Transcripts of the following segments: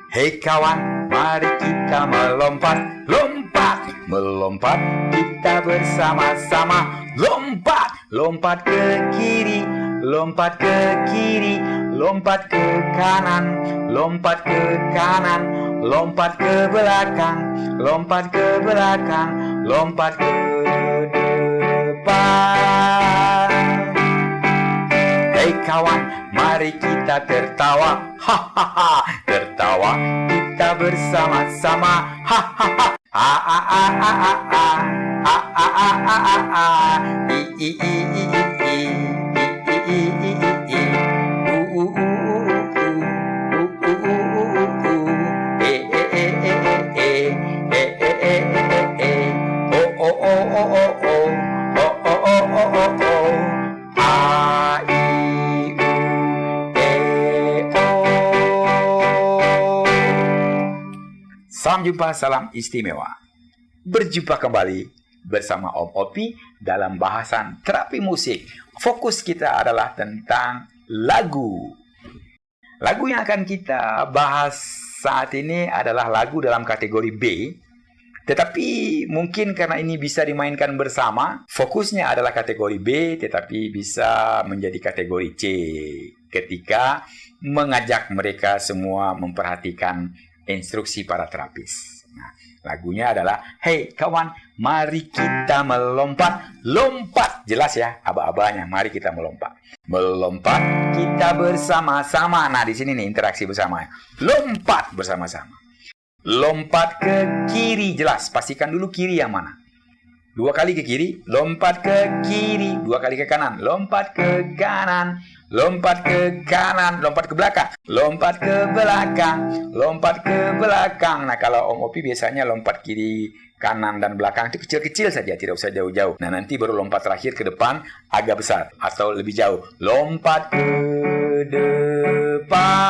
Hei kawan, mari kita melompat, lompat, melompat, kita bersama-sama. Lompat, lompat ke kiri, lompat ke kiri, lompat ke kanan, lompat ke kanan, lompat ke belakang, lompat ke belakang, lompat ke depan. Hei kawan, mari kita tertawa, hahaha, tertawa kita bersama-sama, hahaha, a a a a a a a a a a a a i i i i i i i i i i u u u u u u u e e e e e e e e e e o o o o o o o o o o o a i Salam jumpa, salam istimewa. Berjumpa kembali bersama Om Opi dalam bahasan terapi musik. Fokus kita adalah tentang lagu. Lagu yang akan kita bahas saat ini adalah lagu dalam kategori B. Tetapi mungkin karena ini bisa dimainkan bersama, fokusnya adalah kategori B, tetapi bisa menjadi kategori C ketika mengajak mereka semua memperhatikan instruksi para terapis. Nah, lagunya adalah Hei kawan, mari kita melompat. Lompat, jelas ya aba-abanya. Mari kita melompat. Melompat kita bersama-sama. Nah, di sini nih interaksi bersama. Lompat bersama-sama. Lompat ke kiri, jelas. Pastikan dulu kiri yang mana. 2 kali ke kiri, lompat ke kiri. 2 kali ke kanan, lompat ke kanan. Lompat ke kanan, lompat ke belakang, lompat ke belakang, lompat ke belakang. Nah, kalau Om Opi biasanya lompat kiri, kanan, dan belakang itu kecil-kecil saja, tidak usah jauh-jauh. Nah, nanti baru lompat terakhir ke depan agak besar atau lebih jauh. Lompat ke depan.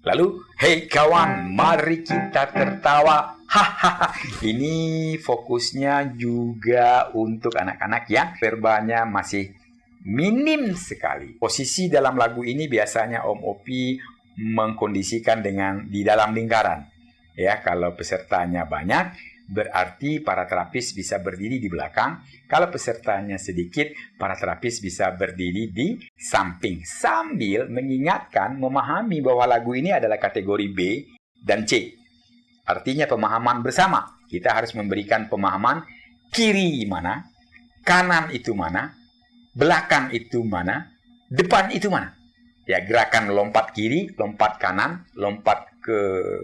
Lalu, hei kawan, mari kita tertawa. Hahaha. Ini fokusnya juga untuk anak-anak yang verbalnya masih minim sekali. Posisi dalam lagu ini biasanya Om Opi mengkondisikan dengan di dalam lingkaran. Ya, kalau pesertanya banyak, berarti para terapis bisa berdiri di belakang. Kalau pesertanya sedikit, para terapis bisa berdiri di samping. Sambil mengingatkan, memahami bahwa lagu ini adalah kategori B dan C. Artinya pemahaman bersama. Kita harus memberikan pemahaman kiri mana, kanan itu mana, belakang itu mana, depan itu mana. Ya, gerakan lompat kiri, lompat kanan, lompat ke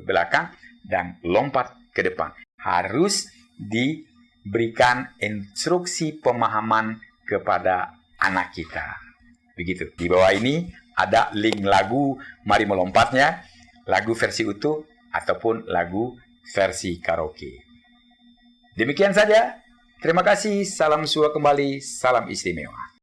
belakang, dan lompat ke depan. Harus diberikan instruksi pemahaman kepada anak kita. Begitu. Di bawah ini ada link lagu Mari Melompatnya, lagu versi utuh, ataupun lagu versi karaoke. Demikian saja. Terima kasih. Salam suha kembali. Salam istimewa.